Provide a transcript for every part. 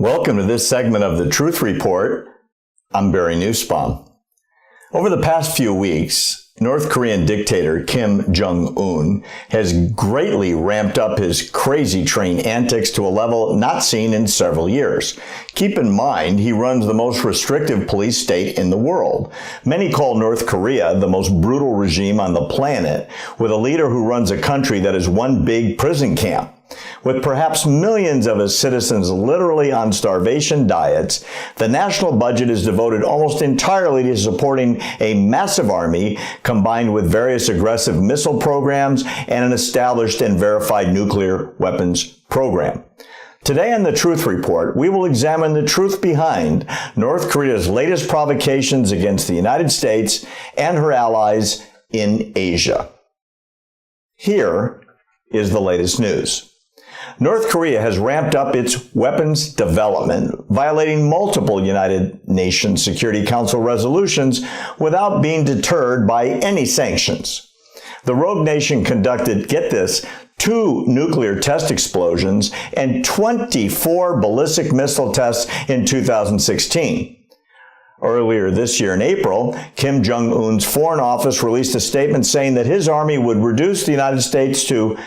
Welcome to this segment of the Truth Report. I'm Barry Nussbaum. Over the past few weeks, North Korean dictator Kim Jong-un has greatly ramped up his crazy train antics to a level not seen in several years. Keep in mind, he runs the most restrictive police state in the world. Many call North Korea the most brutal regime on the planet, with a leader who runs a country that is one big prison camp. With perhaps millions of his citizens literally on starvation diets, the national budget is devoted almost entirely to supporting a massive army combined with various aggressive missile programs and an established and verified nuclear weapons program. Today on the Truth Report, we will examine the truth behind North Korea's latest provocations against the United States and her allies in Asia. Here is the latest news. North Korea has ramped up its weapons development, violating multiple United Nations Security Council resolutions without being deterred by any sanctions. The rogue nation conducted, get this, 2 nuclear test explosions and 24 ballistic missile tests in 2016. Earlier this year in April, Kim Jong-un's Foreign Office released a statement saying that his army would reduce the United States to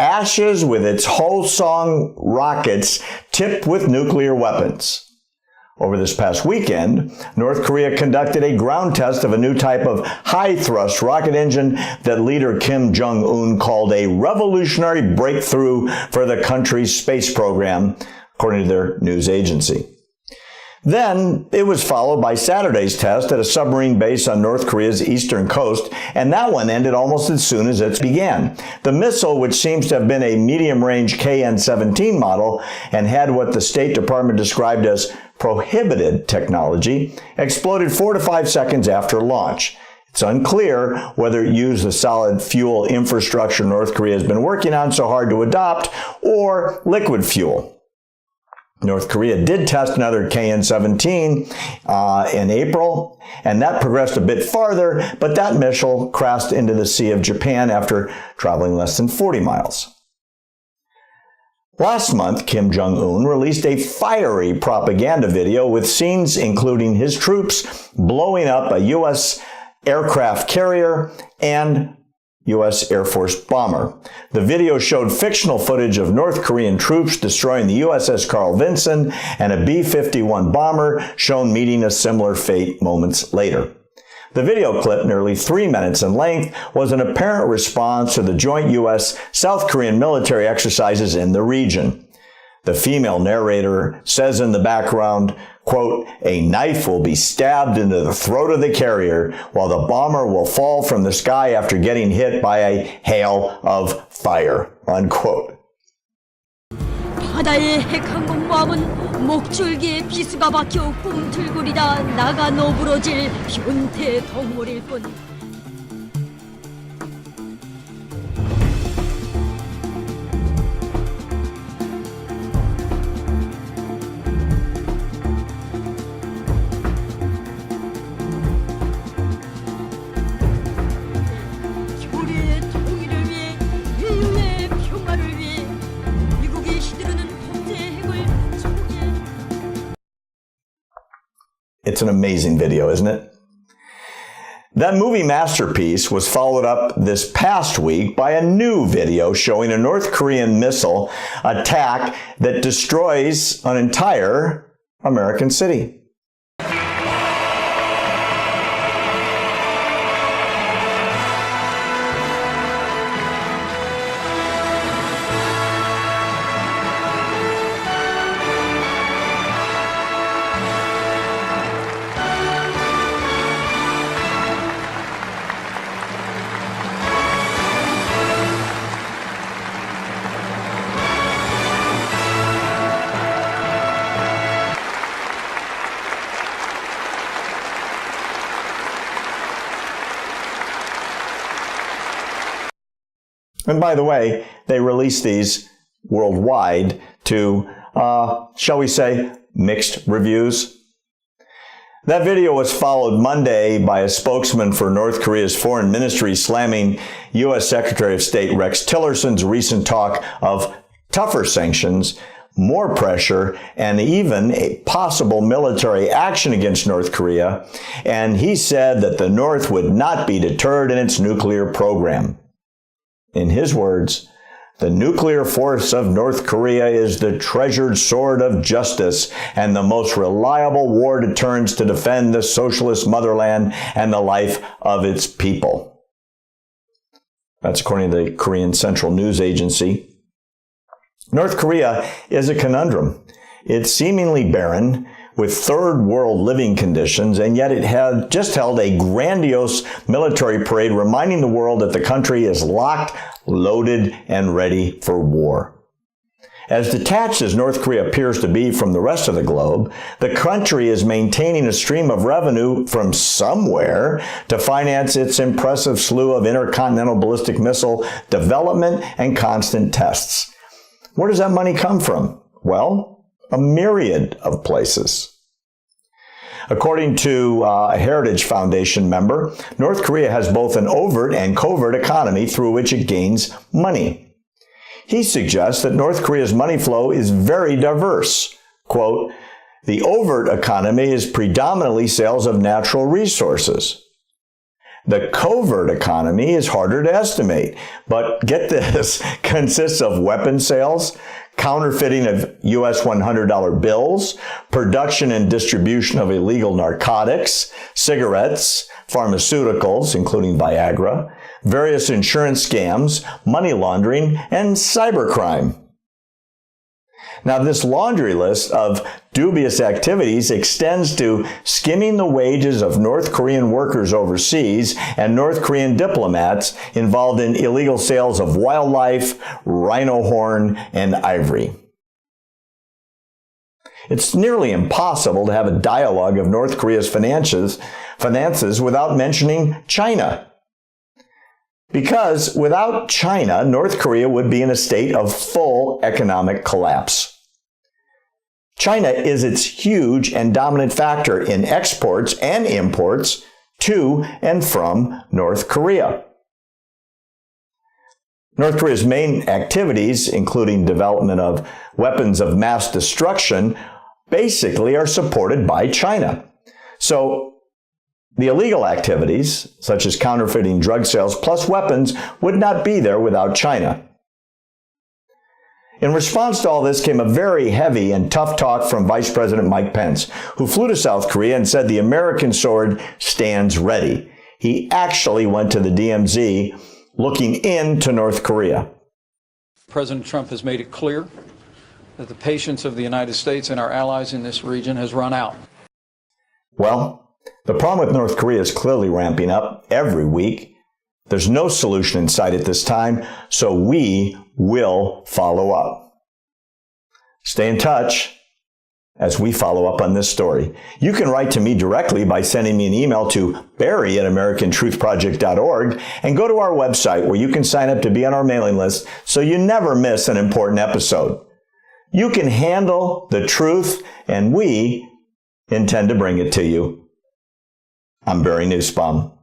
ashes with its Hwasong rockets tipped with nuclear weapons. Over this past weekend, North Korea conducted a ground test of a new type of high-thrust rocket engine that leader Kim Jong-un called a revolutionary breakthrough for the country's space program, according to their news agency. Then it was followed by Saturday's test at a submarine base on North Korea's eastern coast, and that one ended almost as soon as it began. The missile, which seems to have been a medium-range KN-17 model and had what the State Department described as prohibited technology, exploded 4 to 5 seconds after launch. It's unclear whether it used the solid fuel infrastructure North Korea has been working on so hard to adopt or liquid fuel. North Korea did test another KN-17 in April, and that progressed a bit farther, but that missile crashed into the Sea of Japan after traveling less than 40 miles. Last month, Kim Jong-un released a fiery propaganda video with scenes including his troops blowing up a U.S. aircraft carrier and U.S. Air Force bomber. The video showed fictional footage of North Korean troops destroying the USS Carl Vinson and a B-51 bomber shown meeting a similar fate moments later. The video clip, nearly 3 minutes in length, was an apparent response to the joint U.S.-South Korean military exercises in the region. The female narrator says in the background, quote, "A knife will be stabbed into the throat of the carrier while the bomber will fall from the sky after getting hit by a hail of fire," unquote. 바다의 핵항공모함은 목줄기에 비수가 박혀 꿈틀거리다 나가 너부러질 변태 덩어리일 뿐. It's an amazing video, isn't it? That movie masterpiece was followed up this past week by a new video showing a North Korean missile attack that destroys an entire American city. And by the way, they release these worldwide to, shall we say, mixed reviews. That video was followed Monday by a spokesman for North Korea's foreign ministry slamming U.S. Secretary of State Rex Tillerson's recent talk of tougher sanctions more pressure, and even a possible military action against North Korea. And he said that the North would not be deterred in its nuclear program. In his words, the nuclear force of North Korea is the treasured sword of justice and the most reliable war deterrence to defend the socialist motherland and the life of its people. That's according to the Korean Central News Agency. North Korea is a conundrum. It's seemingly barren, with third world living conditions, and yet it had just held a grandiose military parade reminding the world that the country is locked, loaded, and ready for war. As detached as North Korea appears to be from the rest of the globe, the country is maintaining a stream of revenue from somewhere to finance its impressive slew of intercontinental ballistic missile development and constant tests. Where does that money come from? Well, a myriad of places. According to a Heritage Foundation member, North Korea has both an overt and covert economy through which it gains money. He suggests that North Korea's money flow is very diverse. Quote, the overt economy is predominantly sales of natural resources. The covert economy is harder to estimate, but get this, consists of weapon sales, counterfeiting of U.S. $100 bills, production and distribution of illegal narcotics, cigarettes, pharmaceuticals, including Viagra, various insurance scams, money laundering, and cybercrime. Now, this laundry list of dubious activities extends to skimming the wages of North Korean workers overseas and North Korean diplomats involved in illegal sales of wildlife, rhino horn, and ivory. It's nearly impossible to have a dialogue of North Korea's finances without mentioning China. Because without China, North Korea would be in a state of full economic collapse. China is its huge and dominant factor in exports and imports to and from North Korea. North Korea's main activities, including development of weapons of mass destruction, basically are supported by China. So, the illegal activities, such as counterfeiting drug sales plus weapons, would not be there without China. In response to all this came a very heavy and tough talk from Vice President Mike Pence, who flew to South Korea and said the American sword stands ready. He actually went to the DMZ looking into North Korea. President Trump has made it clear that the patience of the United States and our allies in this region has run out. Well, the problem with North Korea is clearly ramping up every week. There's no solution in sight at this time, so we will follow up. Stay in touch as we follow up on this story. You can write to me directly by sending me an email to barry@americantruthproject.org and go to our website where you can sign up to be on our mailing list so you never miss an important episode. You can handle the truth, and we intend to bring it to you. I'm Barry Nussbaum.